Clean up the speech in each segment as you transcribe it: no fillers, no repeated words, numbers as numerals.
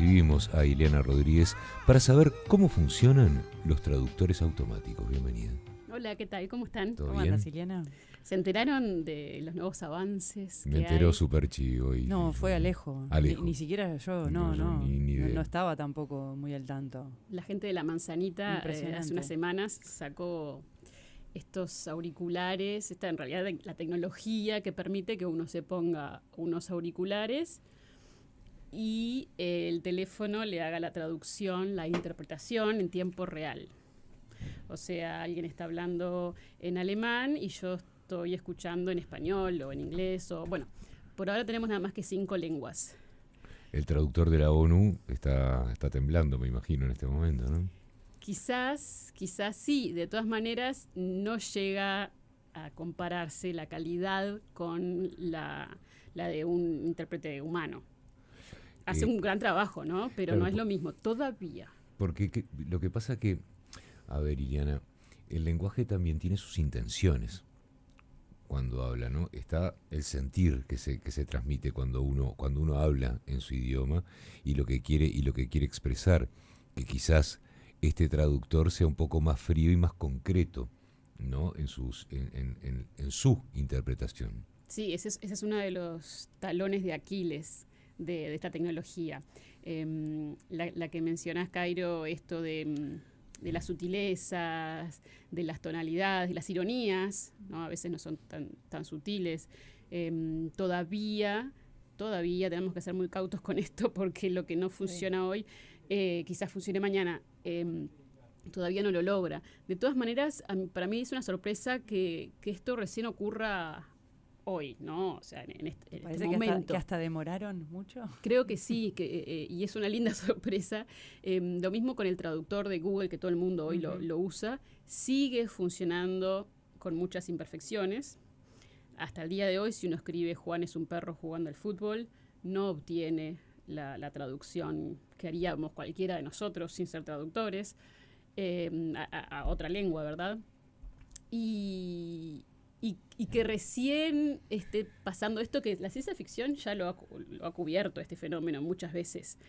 recibimos a Ileana Rodríguez para saber cómo funcionan los traductores automáticos. Bienvenida. Hola, ¿qué tal? ¿Cómo están? ¿Todo ¿Cómo bien? andas, Ileana? ¿Se enteraron de los nuevos avances? Me enteró súper chivo. No, fue Alejo. Ni siquiera yo, no estaba tampoco muy al tanto. La gente de La Manzanita hace unas semanas sacó estos auriculares, esta en realidad la tecnología que permite que uno se ponga unos auriculares y el teléfono le haga la traducción, la interpretación en tiempo real. O sea, alguien está hablando en alemán y yo estoy escuchando en español o en inglés. Bueno, por ahora tenemos nada más que 5 lenguas. El traductor de la ONU está temblando, me imagino, en este momento, ¿no? Quizás sí. De todas maneras, no llega a compararse la calidad con la de un intérprete humano. Hace un gran trabajo, ¿no? Pero claro, no es lo mismo, todavía. Porque lo que pasa que, a ver, Ileana, el lenguaje también tiene sus intenciones cuando habla, ¿no? Está el sentir que se transmite cuando uno habla en su idioma y lo que quiere expresar, que quizás este traductor sea un poco más frío y más concreto, ¿no? En su interpretación. Sí, ese es uno de los talones de Aquiles de esta tecnología. La que mencionás, Cairo, esto de las sutilezas, de las tonalidades, de las ironías, ¿no? A veces no son tan sutiles. Todavía tenemos que ser muy cautos con esto porque lo que no funciona hoy quizás funcione mañana. Todavía no lo logra. De todas maneras, para mí es una sorpresa que esto recién ocurra hoy, ¿no? O sea, en este momento. Que hasta demoraron mucho. Creo que sí, y es una linda sorpresa. Lo mismo con el traductor de Google, que todo el mundo hoy lo usa. Sigue funcionando con muchas imperfecciones. Hasta el día de hoy, si uno escribe Juan es un perro jugando al fútbol, no obtiene la traducción que haríamos cualquiera de nosotros sin ser traductores a otra lengua, ¿verdad? Y que recién esté pasando esto, que la ciencia ficción ya lo ha cubierto, este fenómeno muchas veces.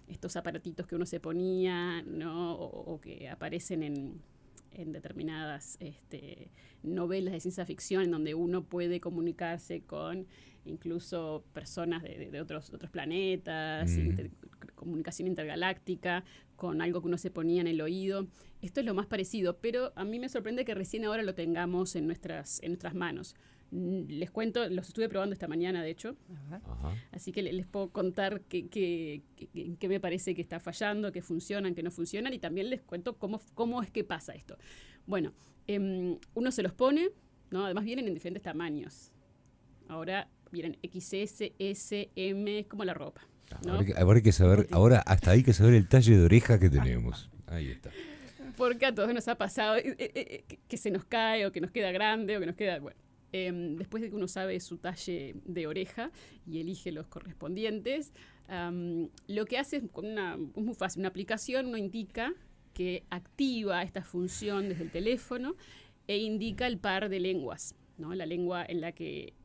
Estos aparatitos que uno se ponía, ¿no? o que aparecen en determinadas novelas de ciencia ficción en donde uno puede comunicarse con incluso personas de otros planetas, comunicación intergaláctica, con algo que uno se ponía en el oído. Esto es lo más parecido, pero a mí me sorprende que recién ahora lo tengamos en nuestras manos. Les cuento, los estuve probando esta mañana, de hecho. Ajá. Así que les puedo contar qué me parece que está fallando, qué funcionan, qué no funcionan, y también les cuento cómo es que pasa esto. Bueno, uno se los pone, ¿no? Además vienen en diferentes tamaños. Ahora vienen XS, S, M, es como la ropa, ¿no? Ahora hay que saber, hasta hay que saber el talle de oreja que tenemos. Ahí está. Porque a todos nos ha pasado que se nos cae, o que nos queda grande, o que nos queda... Bueno, después de que uno sabe su talle de oreja y elige los correspondientes, lo que hace es muy fácil. Una aplicación uno indica que activa esta función desde el teléfono e indica el par de lenguas, ¿no? La lengua en la que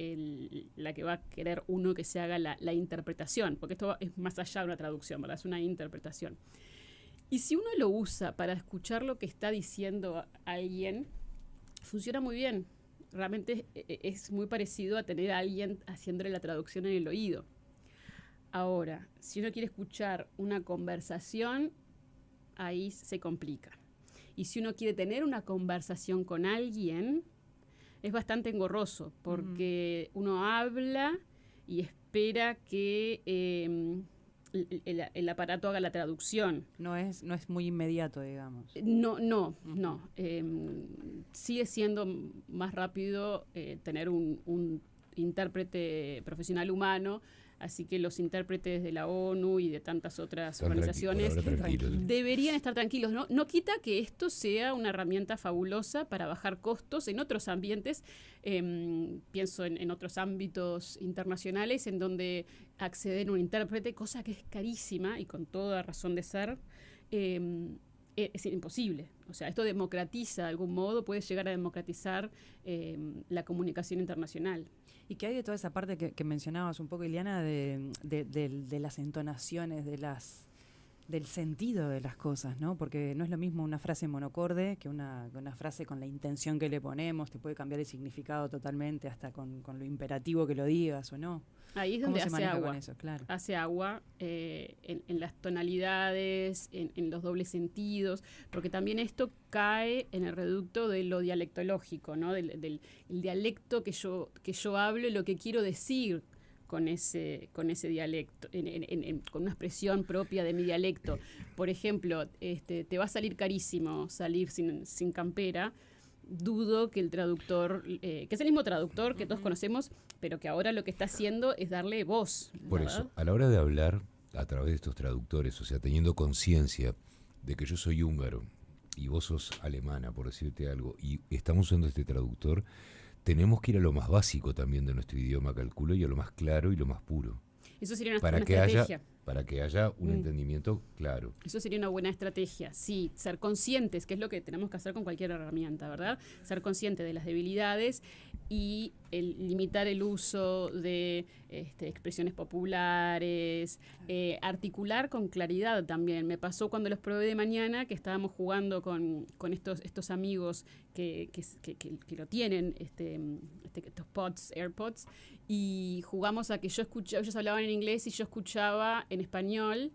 va a querer uno que se haga la interpretación, porque esto es más allá de una traducción, ¿verdad? Es una interpretación. Y si uno lo usa para escuchar lo que está diciendo alguien, funciona muy bien. Realmente es muy parecido a tener a alguien haciéndole la traducción en el oído. Ahora, si uno quiere escuchar una conversación, ahí se complica. Y si uno quiere tener una conversación con alguien, es bastante engorroso, porque uno habla y espera que el aparato haga la traducción. No es muy inmediato, digamos. No. Sigue siendo más rápido tener un intérprete profesional humano, así que los intérpretes de la ONU y de tantas otras organizaciones deberían estar tranquilos. No quita que esto sea una herramienta fabulosa para bajar costos en otros ambientes. Pienso en otros ámbitos internacionales en donde acceder a un intérprete, cosa que es carísima y con toda razón de ser, es imposible. O sea, esto democratiza de algún modo, puede llegar a democratizar la comunicación internacional. ¿Y qué hay de toda esa parte que mencionabas un poco, Ileana, de las entonaciones, del sentido de las cosas, ¿no? Porque no es lo mismo una frase monocorde que una frase con la intención que le ponemos, te puede cambiar el significado totalmente, hasta con lo imperativo que lo digas o no. Ahí es donde hace agua. Con eso? Claro. Hace agua en las tonalidades, en los dobles sentidos, porque también esto cae en el reducto de lo dialectológico, ¿no? Del dialecto que yo hablo y lo que quiero decir con ese dialecto, con una expresión propia de mi dialecto. Por ejemplo, te va a salir carísimo salir sin campera. Dudo que el traductor, que es el mismo traductor que todos conocemos, pero que ahora lo que está haciendo es darle voz. Por eso, a la hora de hablar a través de estos traductores, o sea, teniendo conciencia de que yo soy húngaro y vos sos alemana, por decirte algo, y estamos usando este traductor, tenemos que ir a lo más básico también de nuestro idioma, calculo, y a lo más claro y lo más puro. Eso sería una estrategia. Para que haya un entendimiento claro. Eso sería una buena estrategia, sí, ser conscientes, que es lo que tenemos que hacer con cualquier herramienta, ¿verdad? Ser conscientes de las debilidades y limitar el uso de expresiones populares, articular con claridad también. Me pasó cuando los probé de mañana, que estábamos jugando con estos amigos que lo tienen, estos AirPods, y jugamos a que yo escuchaba, ellos hablaban en inglés y yo escuchaba en español,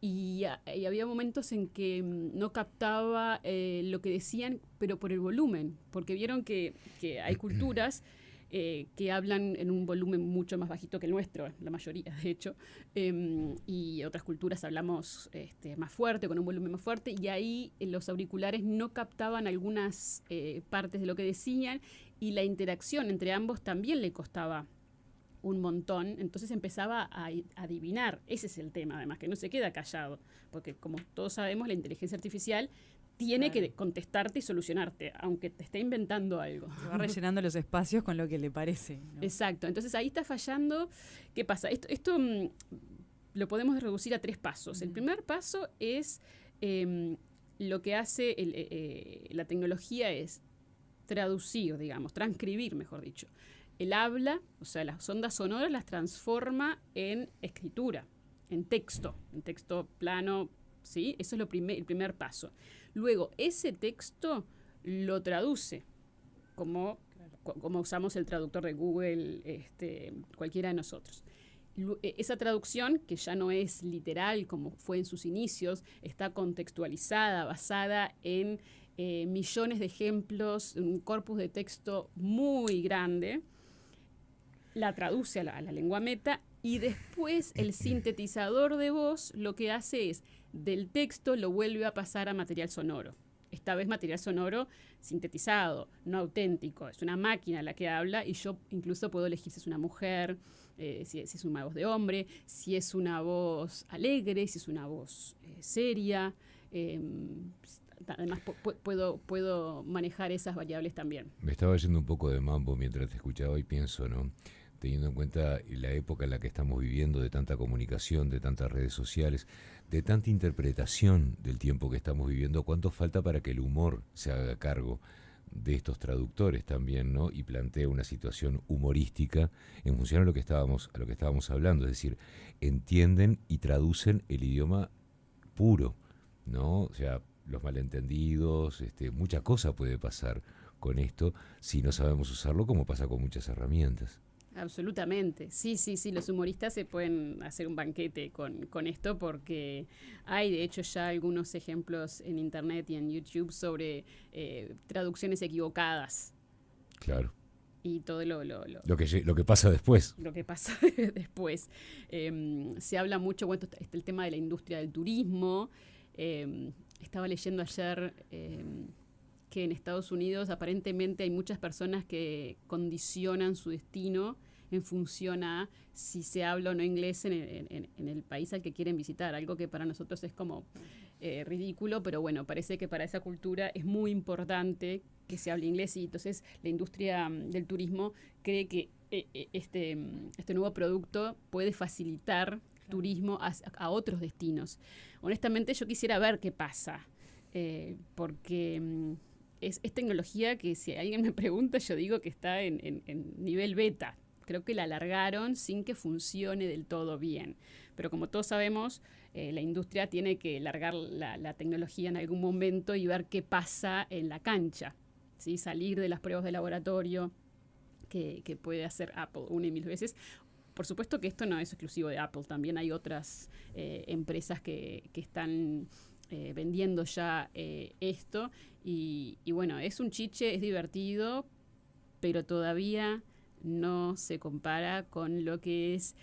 y había momentos en que no captaba lo que decían, pero por el volumen, porque vieron que hay culturas que hablan en un volumen mucho más bajito que el nuestro, la mayoría de hecho, y otras culturas hablamos más fuerte, con un volumen más fuerte, y ahí los auriculares no captaban algunas partes de lo que decían, y la interacción entre ambos también le costaba un montón, entonces empezaba a adivinar. Ese es el tema, además, que no se queda callado, porque como todos sabemos, la inteligencia artificial tiene que contestarte y solucionarte, aunque te esté inventando algo. Se va rellenando los espacios con lo que le parece, ¿no? Exacto, entonces ahí está fallando. ¿Qué pasa? Esto lo podemos reducir a 3 pasos. El primer paso es lo que hace la tecnología es traducir, digamos, transcribir, mejor dicho. El habla, o sea, las ondas sonoras las transforma en escritura, en texto plano, ¿sí? Eso es el primer paso. Luego, ese texto lo traduce, como usamos el traductor de Google, cualquiera de nosotros. Esa traducción, que ya no es literal como fue en sus inicios, está contextualizada, basada en millones de ejemplos, un corpus de texto muy grande, la traduce a la lengua meta, y después el sintetizador de voz lo que hace es, del texto lo vuelve a pasar a material sonoro. Esta vez material sonoro sintetizado, no auténtico. Es una máquina la que habla, y yo incluso puedo elegir si es una mujer, si es una voz de hombre, si es una voz alegre, si es una voz seria. Además puedo manejar esas variables también. Me estaba yendo un poco de mambo mientras te escuchaba y pienso, ¿no? Teniendo en cuenta la época en la que estamos viviendo, de tanta comunicación, de tantas redes sociales, de tanta interpretación del tiempo que estamos viviendo, ¿cuánto falta para que el humor se haga cargo de estos traductores también, ¿no? Y plantee una situación humorística en función a lo que estábamos hablando, es decir, entienden y traducen el idioma puro, ¿no? O sea, los malentendidos, mucha cosa puede pasar con esto si no sabemos usarlo, como pasa con muchas herramientas. Absolutamente, sí, los humoristas se pueden hacer un banquete con esto, porque hay de hecho ya algunos ejemplos en internet y en YouTube sobre traducciones equivocadas. Claro. Y todo lo que pasa después. Lo que pasa después. Se habla mucho, bueno, está el tema de la industria del turismo. Estaba leyendo ayer que en Estados Unidos aparentemente hay muchas personas que condicionan su destino en función a si se habla o no inglés en el país al que quieren visitar, algo que para nosotros es como ridículo, pero bueno, parece que para esa cultura es muy importante que se hable inglés, y entonces la industria del turismo cree que este nuevo producto puede facilitar turismo a otros destinos. Honestamente, yo quisiera ver qué pasa. porque es tecnología que si alguien me pregunta, yo digo que está en nivel beta. Creo que la alargaron sin que funcione del todo bien. Pero como todos sabemos, la industria tiene que largar la tecnología en algún momento y ver qué pasa en la cancha, ¿sí? Salir de las pruebas de laboratorio que puede hacer Apple una y mil veces. Por supuesto que esto no es exclusivo de Apple, también hay otras empresas que están vendiendo ya esto. Y bueno, es un chiche, es divertido, pero todavía no se compara con lo que es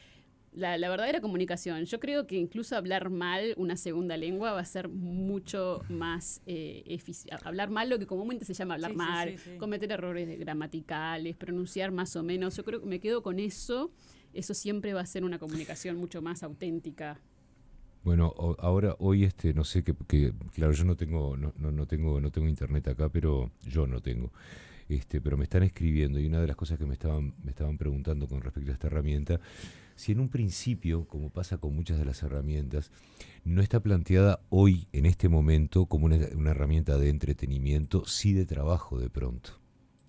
la verdadera comunicación. Yo creo que incluso hablar mal una segunda lengua va a ser mucho más eficiente. Hablar mal, lo que comúnmente se llama hablar mal, cometer errores gramaticales, pronunciar más o menos. Yo creo que me quedo con eso. Eso siempre va a ser una comunicación mucho más auténtica. Bueno, ahora, hoy, no sé, claro, yo no tengo internet acá, pero yo no tengo. Pero me están escribiendo, y una de las cosas que me estaban preguntando con respecto a esta herramienta, si en un principio, como pasa con muchas de las herramientas, no está planteada hoy, en este momento, como una herramienta de entretenimiento, sí de trabajo de pronto,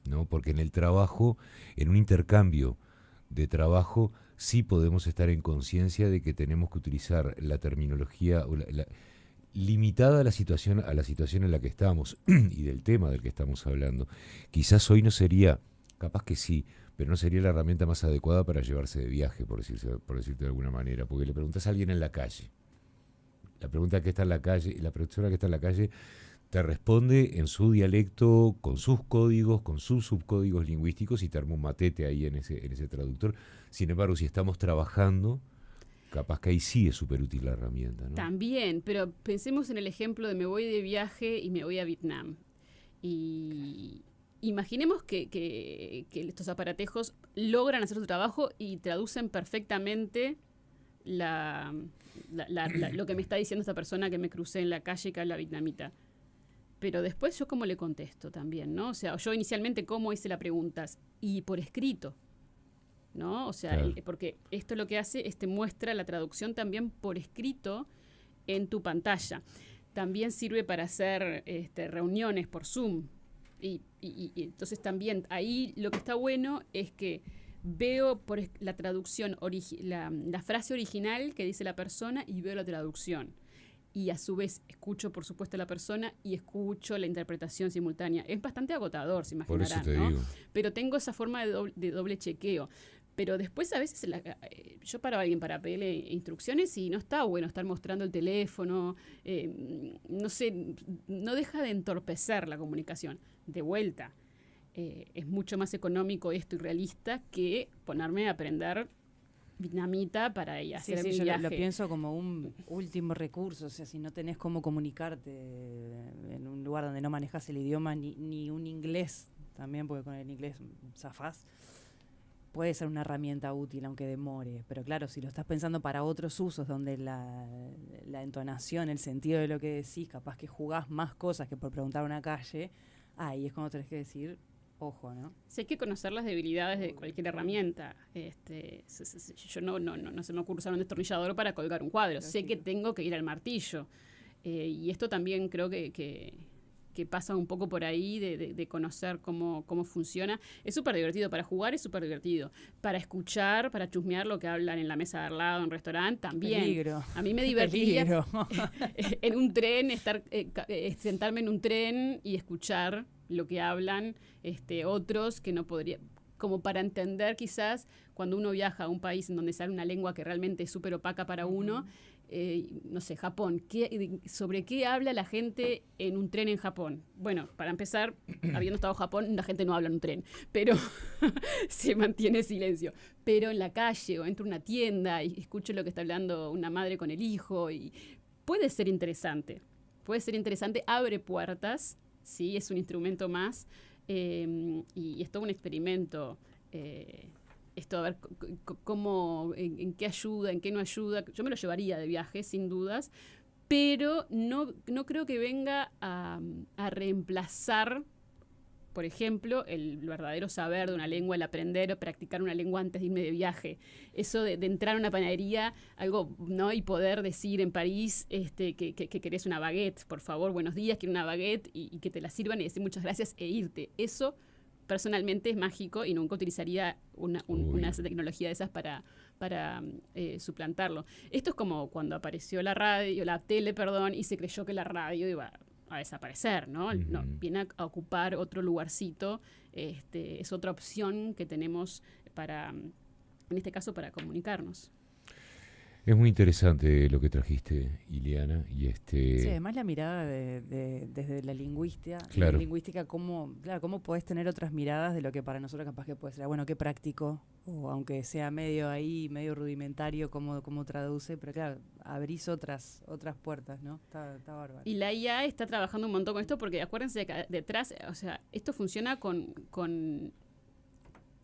¿no? Porque en el trabajo, en un intercambio de trabajo, sí podemos estar en conciencia de que tenemos que utilizar la terminología limitada a la situación en la que estamos y del tema del que estamos hablando. Quizás hoy no sería, capaz que sí, pero no sería la herramienta más adecuada para llevarse de viaje, por decirte de alguna manera, porque le preguntas a alguien en la calle, la pregunta que está en la calle, y la persona que está en la calle te responde en su dialecto, con sus códigos, con sus subcódigos lingüísticos, y te arma un matete ahí en ese traductor. Sin embargo, si estamos trabajando, capaz que ahí sí es súper útil la herramienta, ¿no? También, pero pensemos en el ejemplo de me voy de viaje y me voy a Vietnam. Y imaginemos que estos aparatejos logran hacer su trabajo y traducen perfectamente lo que me está diciendo esta persona que me crucé en la calle que habla vietnamita. Pero después yo cómo le contesto también, ¿no? O sea, yo inicialmente cómo hice la pregunta y por escrito, ¿no? O sea, claro. Porque esto lo que hace es te muestra la traducción también por escrito en tu pantalla. También sirve para hacer reuniones por Zoom. Y entonces también ahí lo que está bueno es que veo por la traducción, la frase original que dice la persona y veo la traducción. Y a su vez escucho, por supuesto, a la persona y escucho la interpretación simultánea. Es bastante agotador, se imaginarán, por eso te ¿no? digo. Pero tengo esa forma de doble chequeo. Pero después a veces yo paro a alguien para pedirle instrucciones y no está bueno estar mostrando el teléfono. No sé, no deja de entorpecer la comunicación. De vuelta, es mucho más económico esto y realista que ponerme a aprender vietnamita para hacer mi yo viaje. lo pienso como un último recurso. O sea, si no tenés cómo comunicarte en un lugar donde no manejas el idioma ni un inglés también, porque con el inglés zafás, puede ser una herramienta útil, aunque demore. Pero claro, si lo estás pensando para otros usos, donde la entonación, el sentido de lo que decís, capaz que jugás más cosas que por preguntar a una calle, ahí es cuando tenés que decir, ojo, ¿no? Sí, hay que conocer las debilidades de cualquier herramienta. Yo no se me ocurre usar un destornillador para colgar un cuadro. Sé que tengo que ir al martillo. Y esto también creo que pasa un poco por ahí de conocer cómo funciona. Es súper divertido. Para jugar es súper divertido. Para escuchar, para chusmear lo que hablan en la mesa de al lado, en un restaurante, también. Peligro. A mí me divertiría en un tren, sentarme en un tren y escuchar lo que hablan otros que no podría, como para entender quizás cuando uno viaja a un país en donde sale una lengua que realmente es súper opaca para uno, no sé, Japón, ¿sobre qué habla la gente en un tren en Japón? Bueno, para empezar, habiendo estado en Japón, la gente no habla en un tren, pero se mantiene silencio. Pero en la calle o entro a una tienda y escucho lo que está hablando una madre con el hijo, y puede ser interesante, abre puertas. Sí, es un instrumento más y es todo un experimento. Esto, a ver cómo, en qué ayuda, en qué no ayuda. Yo me lo llevaría de viaje, sin dudas, pero no creo que venga a reemplazar por ejemplo, el verdadero saber de una lengua, el aprender o practicar una lengua antes de irme de viaje. Eso de entrar a una panadería, algo, ¿no? Y poder decir en París que querés una baguette, por favor, buenos días, quiero una baguette, y que te la sirvan y decir muchas gracias e irte. Eso personalmente es mágico y nunca utilizaría una tecnología de esas para suplantarlo. Esto es como cuando apareció la tele, y se creyó que la radio iba a desaparecer, ¿no? Uh-huh. No, viene a ocupar otro lugarcito, es otra opción que tenemos en este caso, para comunicarnos. Es muy interesante lo que trajiste, Ileana, y Sí, además la mirada desde la lingüística, claro. cómo podés tener otras miradas de lo que para nosotros capaz que puede ser, bueno, qué práctico, o aunque sea medio rudimentario cómo traduce, pero claro, abrís otras puertas, ¿no? Está bárbaro. Y la IA está trabajando un montón con esto, porque acuérdense que detrás, o sea, esto funciona con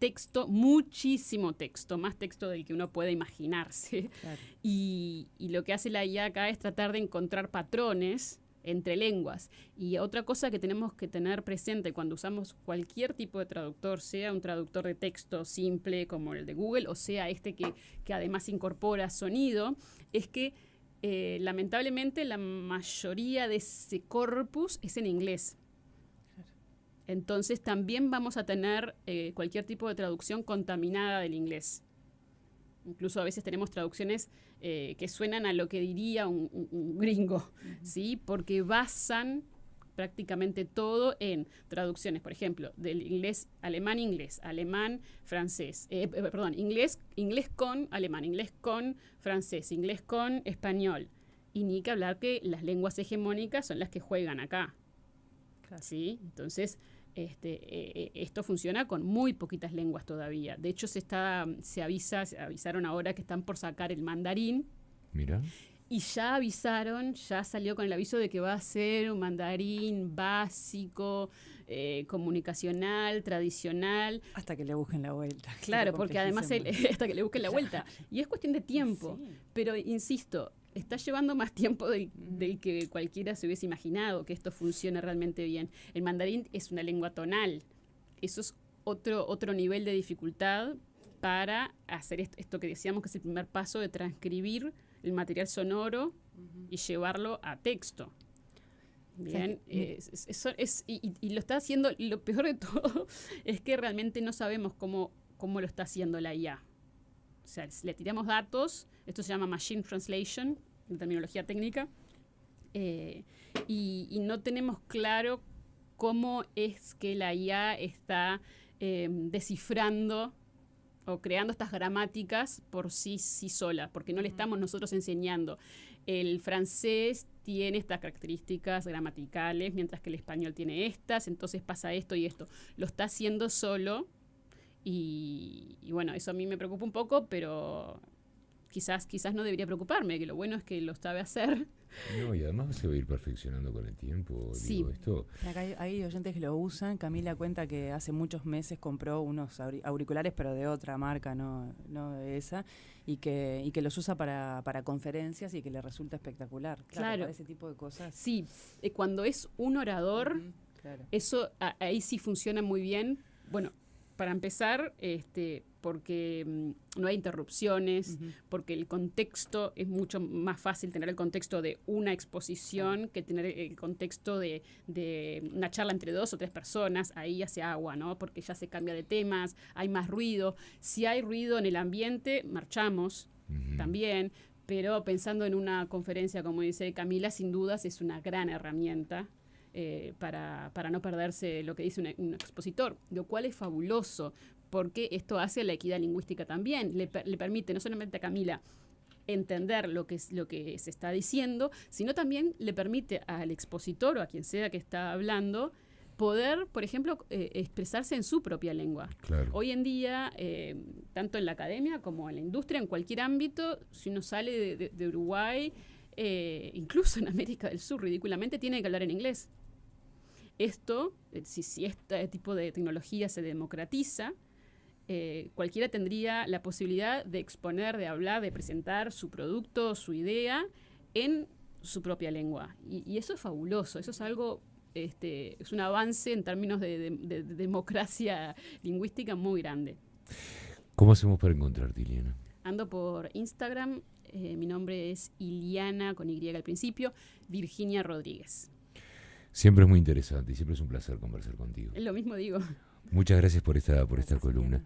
texto, muchísimo texto, más texto del que uno puede imaginarse. Claro. Y lo que hace la IA acá es tratar de encontrar patrones entre lenguas. Y otra cosa que tenemos que tener presente cuando usamos cualquier tipo de traductor, sea un traductor de texto simple como el de Google, o sea que además incorpora sonido, es que lamentablemente la mayoría de ese corpus es en inglés. Entonces también vamos a tener cualquier tipo de traducción contaminada del inglés. Incluso a veces tenemos traducciones que suenan a lo que diría un gringo, uh-huh. ¿Sí? Porque basan prácticamente todo en traducciones, por ejemplo, del inglés, alemán, francés, inglés con alemán, inglés con francés, inglés con español. Y ni que hablar que las lenguas hegemónicas son las que juegan acá. Claro. ¿Sí? Entonces, esto funciona con muy poquitas lenguas todavía. De hecho, se avisaron ahora que están por sacar el mandarín. Mira. Y ya salió con el aviso de que va a ser un mandarín básico, comunicacional, tradicional. Hasta que le busquen la vuelta. Claro, porque además hasta que le busquen la vuelta. Y es cuestión de tiempo. Sí. Pero, insisto, está llevando más tiempo del que cualquiera se hubiese imaginado que esto funcione realmente bien. El mandarín es una lengua tonal. Eso es otro nivel de dificultad para hacer esto que decíamos que es el primer paso de transcribir el material sonoro y llevarlo a texto. Bien, o sea, y lo está haciendo, y lo peor de todo es que realmente no sabemos cómo lo está haciendo la IA. O sea, le tiramos datos, esto se llama Machine Translation, en terminología técnica, y no tenemos claro cómo es que la IA está descifrando o creando estas gramáticas por sí sola, porque no le estamos nosotros enseñando. El francés tiene estas características gramaticales, mientras que el español tiene estas, entonces pasa esto y esto. Lo está haciendo solo, y bueno, eso a mí me preocupa un poco, pero quizás no debería preocuparme, que lo bueno es que lo sabe hacer. No, y además se va a ir perfeccionando con el tiempo. Sí. Digo, esto. Acá hay oyentes que lo usan. Camila cuenta que hace muchos meses compró unos auriculares, pero de otra marca, no de esa, y que los usa para conferencias y que le resulta espectacular. Claro. Para ese tipo de cosas. Sí, cuando es un orador, claro. Eso ahí sí funciona muy bien. Bueno, para empezar, porque no hay interrupciones, porque el contexto es mucho más fácil tener el contexto de una exposición que tener el contexto de una charla entre 2 o 3 personas. Ahí hace agua, ¿no? Porque ya se cambia de temas, hay más ruido. Si hay ruido en el ambiente, marchamos también, pero pensando en una conferencia, como dice Camila, sin dudas es una gran herramienta. Para no perderse lo que dice un expositor, lo cual es fabuloso, porque esto hace la equidad lingüística también, le permite no solamente a Camila entender lo que se está diciendo, sino también le permite al expositor o a quien sea que está hablando poder, por ejemplo, expresarse en su propia lengua. Claro. Hoy en día, tanto en la academia como en la industria, en cualquier ámbito, si uno sale de Uruguay, incluso en América del Sur, ridículamente, tiene que hablar en inglés. Esto, si este tipo de tecnología se democratiza, cualquiera tendría la posibilidad de exponer, de hablar, de presentar su producto, su idea en su propia lengua. Y eso es fabuloso, eso es algo es un avance en términos de democracia lingüística muy grande. ¿Cómo hacemos para encontrarte, Iliana? Ando por Instagram, mi nombre es Iliana, con Y al principio, Virginia Rodríguez. Siempre es muy interesante y siempre es un placer conversar contigo. Lo mismo digo. Muchas gracias por esta columna. Iliana.